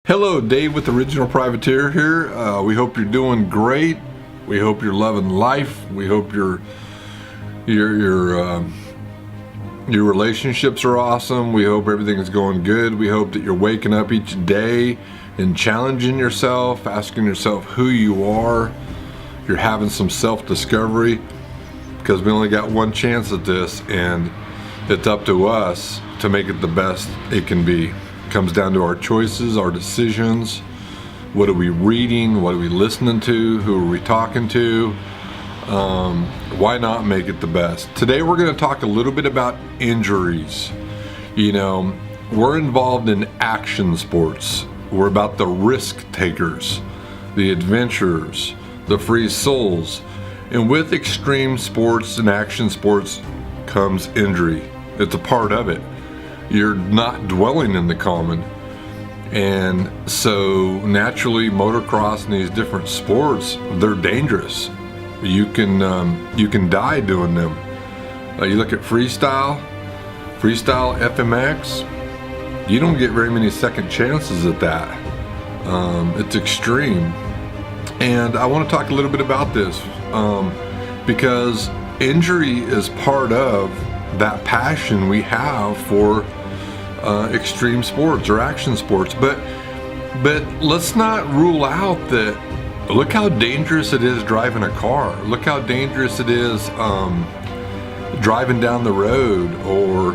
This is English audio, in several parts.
Hello, Dave with Original Privateer here. We hope you're doing great. We hope you're loving life. We hope your relationships are awesome. We hope everything is going good. We hope that you're waking up each day and challenging yourself, asking yourself who you are. You're having some self-discovery, because we only got one chance at this, and it's up to us to make it the best it can be. It comes down to our choices, our decisions. What are we reading? What are we listening to? Who are we talking to? Why not make it the best? Today we're going to talk a little bit about injuries. You know, we're involved in action sports. We're about the risk takers, the adventurers, the free souls. And with extreme sports and action sports comes injury. It's a part of it. You're not dwelling in the common. And so naturally, motocross and these different sports, they're dangerous. You can die doing them. You look at freestyle FMX, you don't get very many second chances at that. It's extreme. And I want to talk a little bit about this because injury is part of that passion we have for extreme sports or action sports. But let's not rule out that. Look how dangerous it is driving a car. Look how dangerous it is driving down the road, or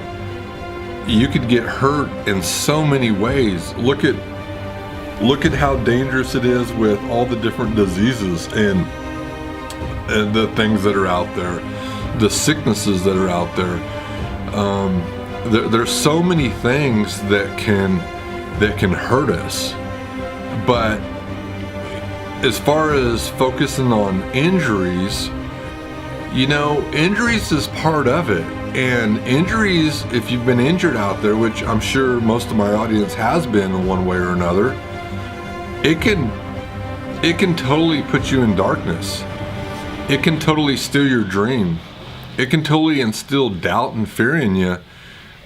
you could get hurt in so many ways. Look at how dangerous it is with all the different diseases and the things that are out there, the sicknesses that are out there. There's so many things that can hurt us. But as far as focusing on injuries, you know, injuries is part of it. And injuries, if you've been injured out there, which I'm sure most of my audience has been in one way or another, it can totally put you in darkness. It can totally steal your dream. It can totally instill doubt and fear in you.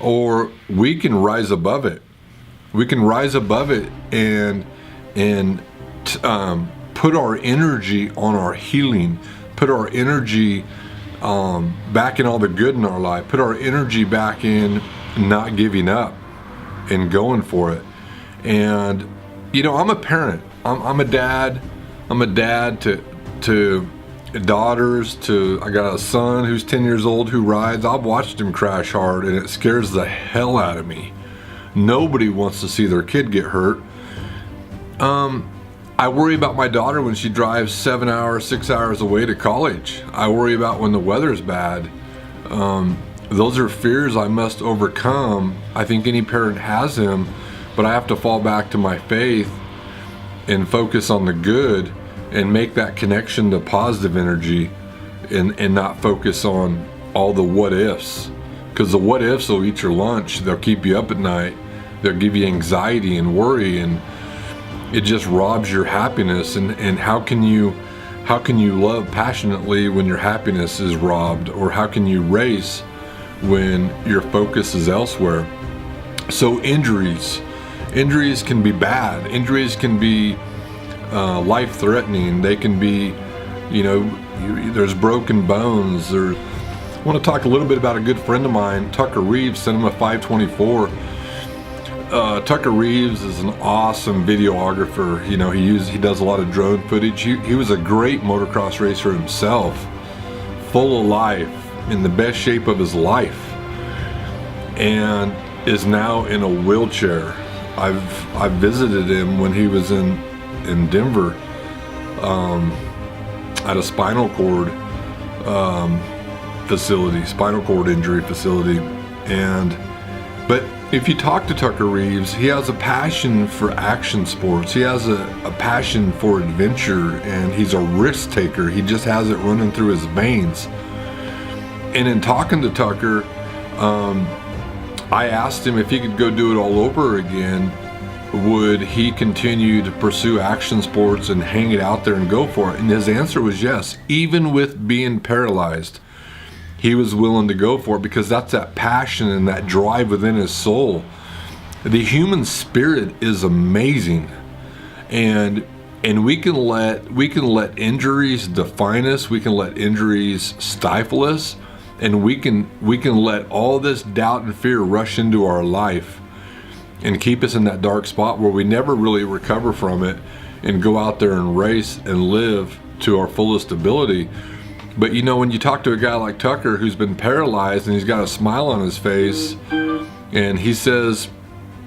Or we can rise above it. We can rise above it and put our energy on our healing, put our energy back in all the good in our life, put our energy back in not giving up and going for it. And you know, I'm a parent. I'm a dad. I'm a dad to daughters. I got a son who's 10 years old who rides. I've watched him crash hard, and it scares the hell out of me. Nobody wants to see their kid get hurt. I worry about my daughter when she drives 7 hours, 6 hours away to college. I worry about when the weather's bad. Those are fears I must overcome. I think any parent has them, but I have to fall back to my faith and focus on the good and make that connection to positive energy and not focus on all the what ifs. Because the what ifs will eat your lunch. They'll keep you up at night. They'll give you anxiety and worry, and it just robs your happiness. And how can you love passionately when your happiness is robbed? Or how can you race when your focus is elsewhere? So injuries can be bad. Injuries can be life-threatening. They can be, you know, there's broken bones. I want to talk a little bit about a good friend of mine, Tucker Reeves, Cinema 524. Tucker Reeves is an awesome videographer. You know, he does a lot of drone footage. He was a great motocross racer himself, full of life, in the best shape of his life, and is now in a wheelchair. I've visited him when he was in Denver at a spinal cord injury facility. But if you talk to Tucker Reeves, he has a passion for action sports. He has a passion for adventure, and he's a risk taker. He just has it running through his veins. And in talking to Tucker, I asked him if he could go do it all over again, would he continue to pursue action sports and hang it out there and go for it? And his answer was yes. Even with being paralyzed, he was willing to go for it, because that's that passion and that drive within his soul. The human spirit is amazing, and we can let injuries define us. We can let injuries stifle us, and we can let all this doubt and fear rush into our life and keep us in that dark spot where we never really recover from it and go out there and race and live to our fullest ability. But you know, when you talk to a guy like Tucker who's been paralyzed and he's got a smile on his face, and he says,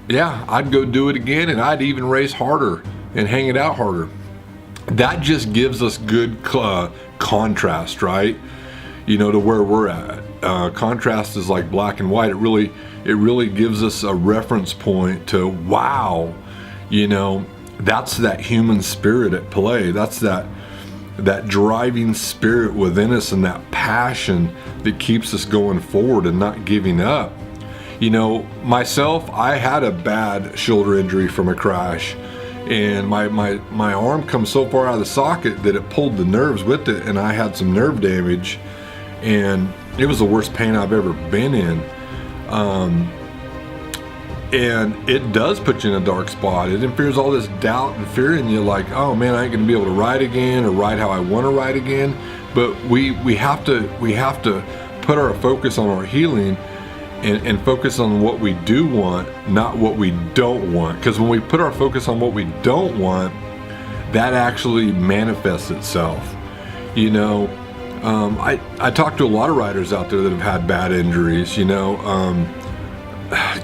yeah, I'd go do it again, and I'd even race harder and hang it out harder. That just gives us good contrast, right? You know, to where we're at. Contrast is like black and white. It really gives us a reference point to, wow, you know, that's that human spirit at play. That's that driving spirit within us, and that passion that keeps us going forward and not giving up. You know, myself, I had a bad shoulder injury from a crash, and my arm comes so far out of the socket that it pulled the nerves with it, and I had some nerve damage, and it was the worst pain I've ever been in. And it does put you in a dark spot. It infers all this doubt and fear in you, like, oh man, I ain't gonna be able to ride again or ride how I want to ride again. But we have to put our focus on our healing and focus on what we do want, not what we don't want. Because when we put our focus on what we don't want, that actually manifests itself. You know, I talk to a lot of riders out there that have had bad injuries. You know,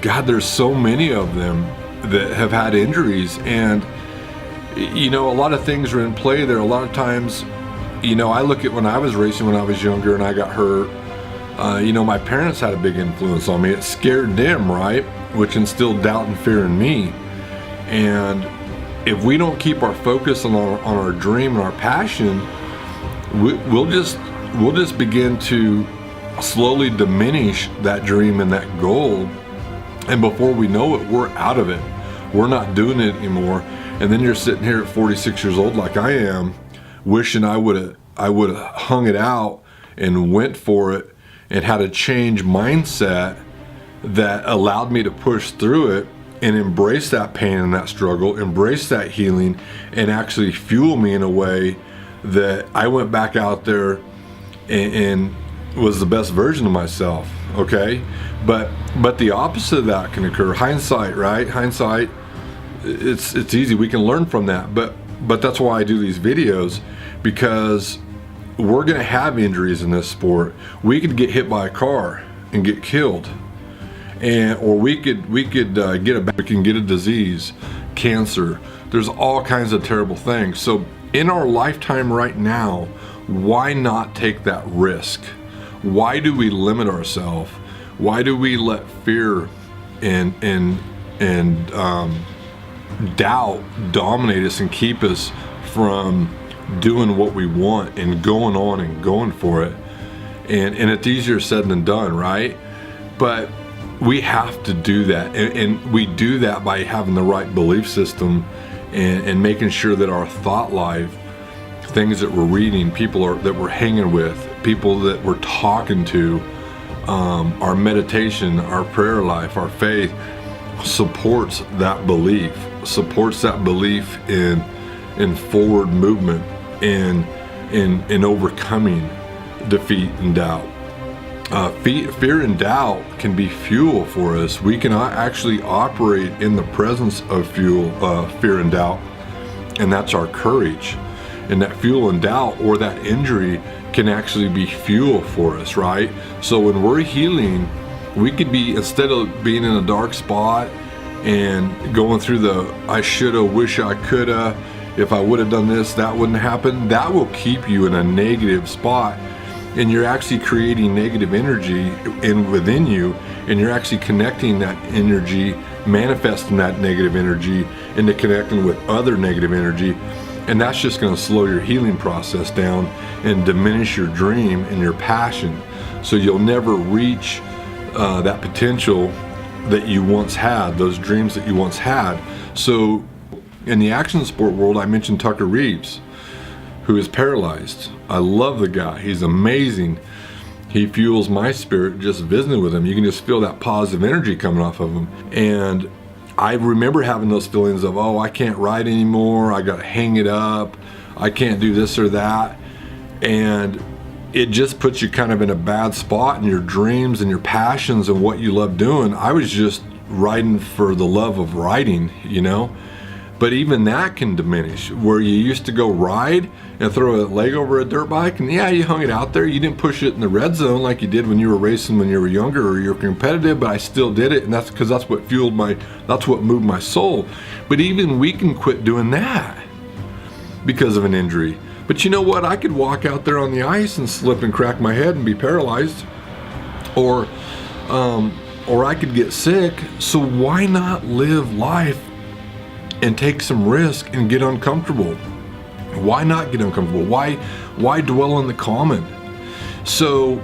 God, there's so many of them that have had injuries, and you know, a lot of things are in play there. A lot of times, you know, I look at when I was racing when I was younger and I got hurt. You know, my parents had a big influence on me. It scared them, right? Which instilled doubt and fear in me. And if we don't keep our focus on our dream and our passion, we'll just begin to slowly diminish that dream and that goal. And before we know it, we're out of it. We're not doing it anymore. And then you're sitting here at 46 years old, like I am, wishing I would have hung it out and went for it, and had a change mindset that allowed me to push through it and embrace that pain and that struggle, embrace that healing, and actually fuel me in a way that I went back out there and was the best version of myself, okay? But the opposite of that can occur. Hindsight, right? Hindsight, it's easy. We can learn from that. But that's why I do these videos, because we're gonna have injuries in this sport. We could get hit by a car and get killed, or we can get a disease, cancer. There's all kinds of terrible things. So in our lifetime right now, why not take that risk? Why do we limit ourselves? Why do we let fear and doubt dominate us and keep us from doing what we want and going on and going for it? And it's easier said than done, right? But we have to do that, and we do that by having the right belief system and making sure that our thought life, things that we're reading, people that we're hanging with, people that we're talking to, our meditation, our prayer life, our faith supports that belief in forward movement and in overcoming defeat and doubt. Fear and doubt can be fuel for us. We can actually operate in the presence of fear and doubt, and that's our courage. And that fuel and doubt, or that injury, can actually be fuel for us, right? So when we're healing, we could be, instead of being in a dark spot and going through the I shoulda, wish I coulda, if I would have done this, that wouldn't happen, that will keep you in a negative spot, and you're actually creating negative energy within you, and you're actually connecting that energy, manifesting that negative energy into connecting with other negative energy. And that's just going to slow your healing process down and diminish your dream and your passion. So you'll never reach that potential that you once had, those dreams that you once had. So in the action sport world, I mentioned Tucker Reeves, who is paralyzed. I love the guy. He's amazing. He fuels my spirit just visiting with him. You can just feel that positive energy coming off of him. And I remember having those feelings of, oh, I can't ride anymore, I gotta hang it up, I can't do this or that. And it just puts you kind of in a bad spot in your dreams and your passions and what you love doing. I was just riding for the love of riding, you know? But even that can diminish, where you used to go ride and throw a leg over a dirt bike, and yeah, you hung it out there. You didn't push it in the red zone like you did when you were racing when you were younger or you're competitive, but I still did it, and that's because that's what that's what moved my soul. But even we can quit doing that because of an injury. But you know what? I could walk out there on the ice and slip and crack my head and be paralyzed, or I could get sick. So why not live life and take some risk and get uncomfortable? Why not get uncomfortable? Why dwell on the common? So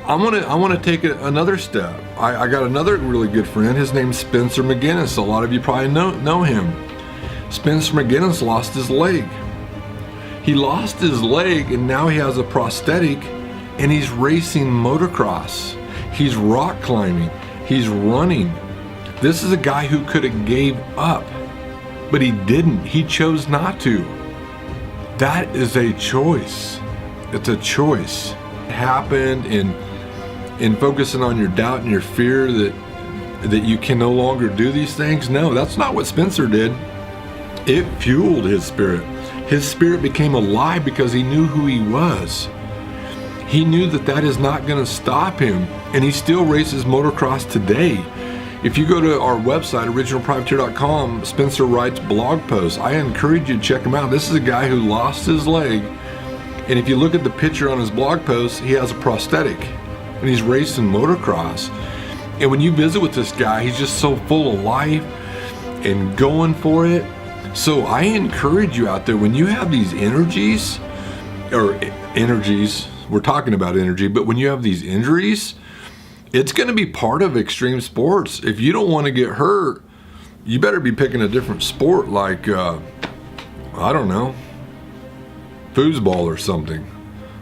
I want to take another step. I got another really good friend. His name's Spencer McGinnis. A lot of you probably know him. Spencer McGinnis lost his leg. He lost his leg, and now he has a prosthetic, and he's racing motocross. He's rock climbing. He's running. This is a guy who could have gave up, but he didn't. He chose not to. That is a choice. It's a choice. It happened in focusing on your doubt and your fear that you can no longer do these things. No, that's not what Spencer did. It fueled his spirit. His spirit became alive because he knew who he was. He knew that is not going to stop him, and he still races motocross today. If you go to our website, originalprivateer.com, Spencer writes blog posts. I encourage you to check him out. This is a guy who lost his leg, and if you look at the picture on his blog post, he has a prosthetic, and he's racing motocross. And when you visit with this guy, he's just so full of life and going for it. So I encourage you out there, when you have these energies, we're talking about energy, but when you have these injuries, it's going to be part of extreme sports. If you don't want to get hurt, you better be picking a different sport like, I don't know, foosball or something.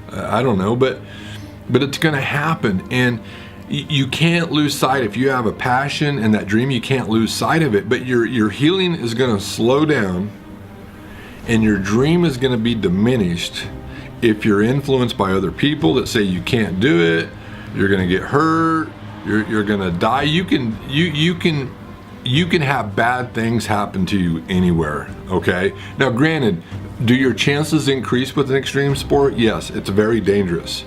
I don't know, but it's going to happen. And you can't lose sight. If you have a passion and that dream, you can't lose sight of it. But your healing is going to slow down, and your dream is going to be diminished if you're influenced by other people that say you can't do it, you're going to get hurt, you're going to die. You can have bad things happen to you anywhere. Okay. Now, granted, do your chances increase with an extreme sport? Yes, it's very dangerous.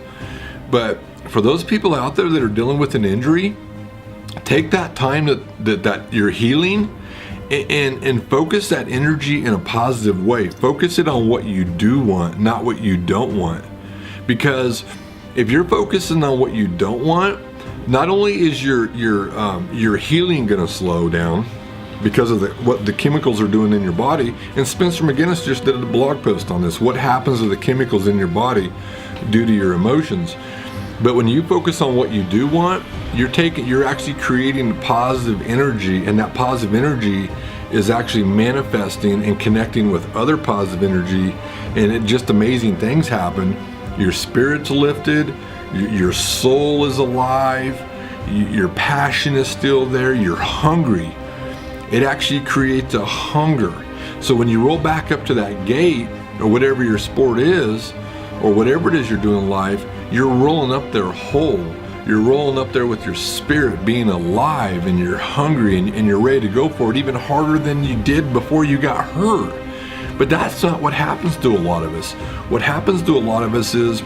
But for those people out there that are dealing with an injury, take that time that you're healing and focus that energy in a positive way. Focus it on what you do want, not what you don't want. Because if you're focusing on what you don't want, not only is your healing going to slow down because of what the chemicals are doing in your body, and Spencer McGinnis just did a blog post on this, what happens to the chemicals in your body due to your emotions. But when you focus on what you do want, you're actually creating positive energy, and that positive energy is actually manifesting and connecting with other positive energy, and just amazing things happen. Your spirit's lifted, your soul is alive, your passion is still there, you're hungry. It actually creates a hunger. So when you roll back up to that gate, or whatever your sport is, or whatever it is you're doing in life, you're rolling up there whole. You're rolling up there with your spirit being alive, and you're hungry, and you're ready to go for it even harder than you did before you got hurt. But that's not what happens to a lot of us. What happens to a lot of us is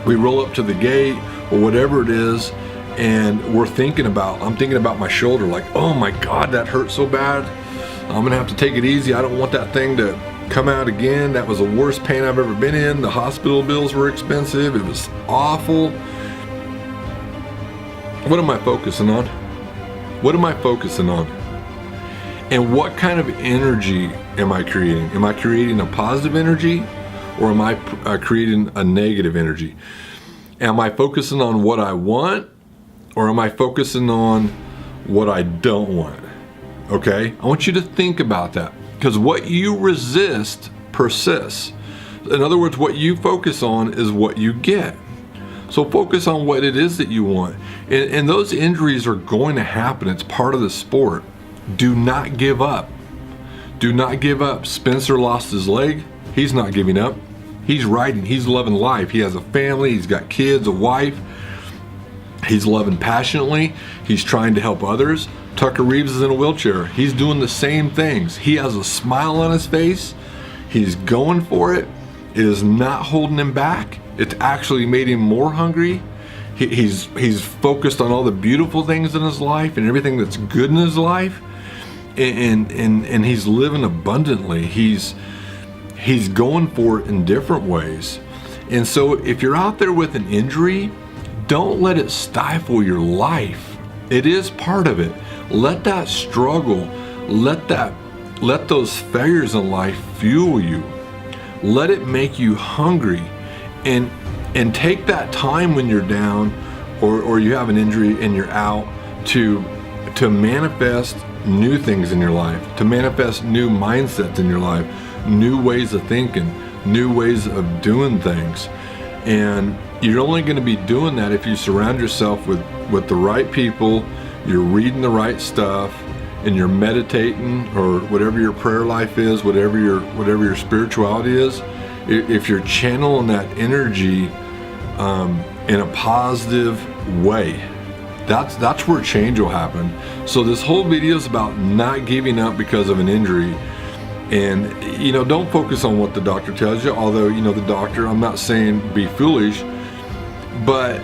we roll up to the gate or whatever it is, and I'm thinking about my shoulder, like, oh my God, that hurt so bad. I'm gonna have to take it easy. I don't want that thing to come out again. That was the worst pain I've ever been in. The hospital bills were expensive. It was awful. What am I focusing on? What am I focusing on? And what kind of energy am I creating? Am I creating a positive energy, or am I creating a negative energy? Am I focusing on what I want, or am I focusing on what I don't want? Okay? I want you to think about that, because what you resist persists. In other words, what you focus on is what you get. So focus on what it is that you want. And those injuries are going to happen. It's part of the sport. Do not give up. Do not give up. Spencer lost his leg. He's not giving up. He's riding. He's loving life. He has a family. He's got kids, a wife. He's loving passionately. He's trying to help others. Tucker Reeves is in a wheelchair. He's doing the same things. He has a smile on his face. He's going for it. It is not holding him back. It's actually made him more hungry. He's focused on all the beautiful things in his life and everything that's good in his life. And he's living abundantly. He's going for it in different ways. And so if you're out there with an injury, don't let it stifle your life. It is part of it. Let that struggle, let those failures in life fuel you. Let it make you hungry, and take that time when you're down or you have an injury and you're out to manifest new things in your life, to manifest new mindsets in your life, new ways of thinking, new ways of doing things. And you're only going to be doing that if you surround yourself with the right people, you're reading the right stuff, and you're meditating, or whatever your prayer life is, whatever your spirituality is. If you're channeling that energy in a positive way, that's where change will happen. So this whole video is about not giving up because of an injury. And don't focus on what the doctor tells you, although the doctor, I'm not saying be foolish, but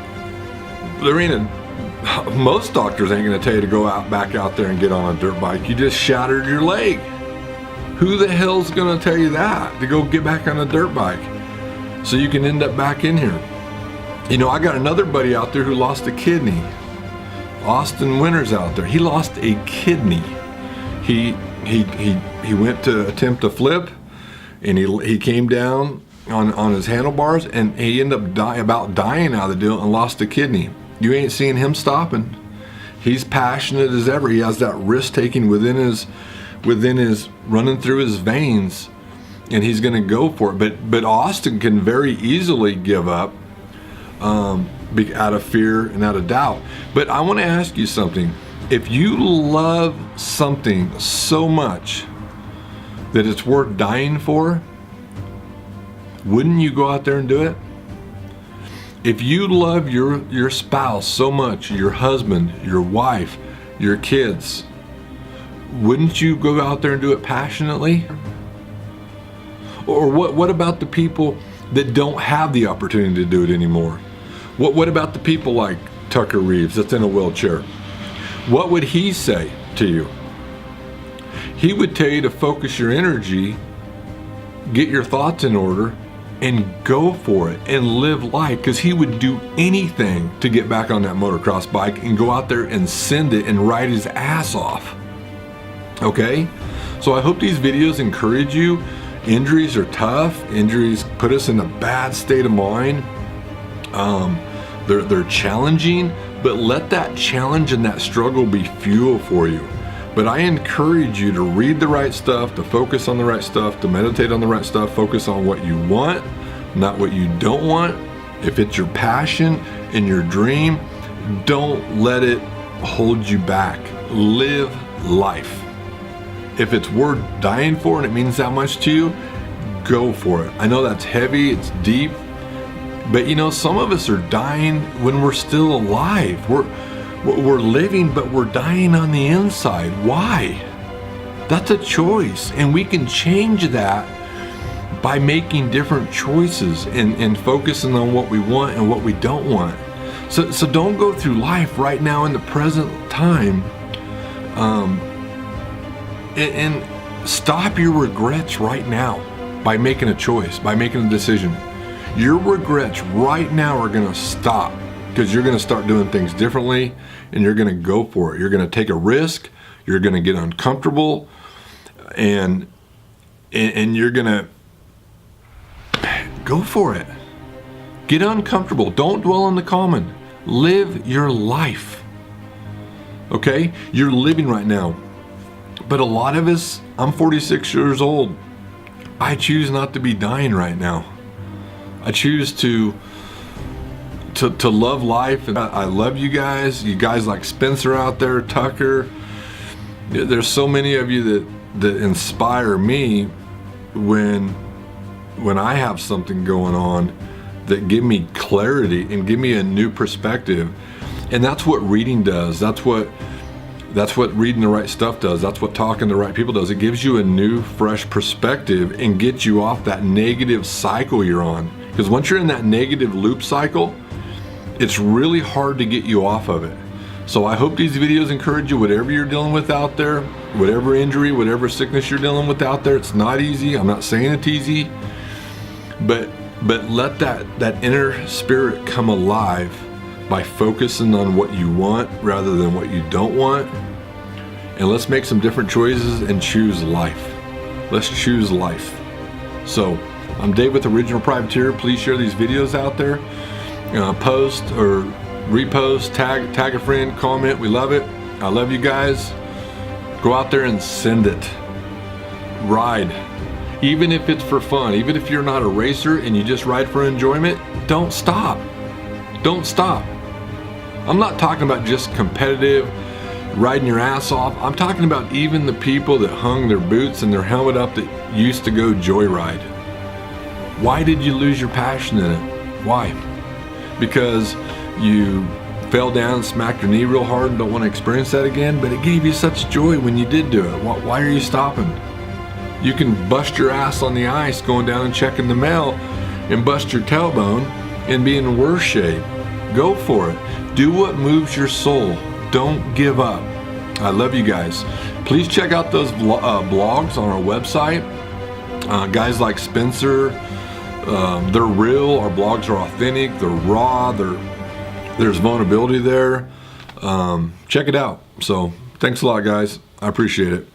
most doctors ain't going to tell you to go back out there and get on a dirt bike. You just shattered your leg. Who the hell's going to tell you that, to go get back on a dirt bike so you can end up back in here? I got another buddy out there who lost a kidney. Austin Winters out there. He lost a kidney. He went to attempt to flip, and he came down on his handlebars, and he ended up about dying out of the deal and lost a kidney. You ain't seeing him stopping. He's passionate as ever. He has that risk taking within his running through his veins, and he's going to go for it. But Austin can very easily give up out of fear and out of doubt. But I want to ask you something. If you love something so much that it's worth dying for, wouldn't you go out there and do it? If you love your spouse so much, your husband, your wife, your kids, wouldn't you go out there and do it passionately? Or what about the people that don't have the opportunity to do it anymore? What about the people like Tucker Reeves that's in a wheelchair? What would he say to you? He would tell you to focus your energy, get your thoughts in order, and go for it and live life, because he would do anything to get back on that motocross bike and go out there and send it and ride his ass off. Okay? So I hope these videos encourage you. Injuries are tough. Injuries put us in a bad state of mind. They're challenging, but let that challenge and that struggle be fuel for you. But I encourage you to read the right stuff, to focus on the right stuff, to meditate on the right stuff, focus on what you want, not what you don't want. If it's your passion and your dream, don't let it hold you back. Live life. If it's worth dying for and it means that much to you, go for it. I know that's heavy, it's deep, but some of us are dying when we're still alive. We're living, but we're dying on the inside. Why? That's a choice, and we can change that by making different choices and focusing on what we want and what we don't want. So don't go through life right now in the present time and stop your regrets right now by making a choice, by making a decision. Your regrets right now are going to stop, because you're going to start doing things differently, and you're going to go for it. You're going to take a risk. You're going to get uncomfortable, and you're going to go for it. Get uncomfortable. Don't dwell on the common. Live your life. Okay? You're living right now. But a lot of us, I'm 46 years old. I choose not to be dying right now. I choose to love life, and I love you guys like Spencer out there, Tucker, There's so many of you that inspire me when I have something going on, that give me clarity and give me a new perspective. And that's what reading does. That's what reading the right stuff does. That's what talking to the right people does. It gives you a new, fresh perspective and gets you off that negative cycle you're on. Because once you're in that negative loop cycle, it's really hard to get you off of it. So I hope these videos encourage you, whatever you're dealing with out there, whatever injury, whatever sickness you're dealing with out there. It's not easy. I'm not saying it's easy, but let that inner spirit come alive by focusing on what you want rather than what you don't want. And let's make some different choices and choose life. Let's choose life. So I'm Dave with Original Privateer. Please share these videos out there. Post or repost, tag a friend, comment. We love it. I love you guys. Go out there and send it. Ride. Even if it's for fun, even if you're not a racer and you just ride for enjoyment, don't stop. Don't stop. I'm not talking about just competitive, riding your ass off. I'm talking about even the people that hung their boots and their helmet up that used to go joyride. Why did you lose your passion in it? Why? Because you fell down and smacked your knee real hard and don't want to experience that again, but it gave you such joy when you did do it. Why are you stopping? You can bust your ass on the ice going down and checking the mail and bust your tailbone and be in worse shape. Go for it. Do what moves your soul. Don't give up. I love you guys. Please check out those blogs on our website. Guys like Spencer, they're real. Our blogs are authentic. They're raw. There's vulnerability there. Check it out. So thanks a lot, guys. I appreciate it.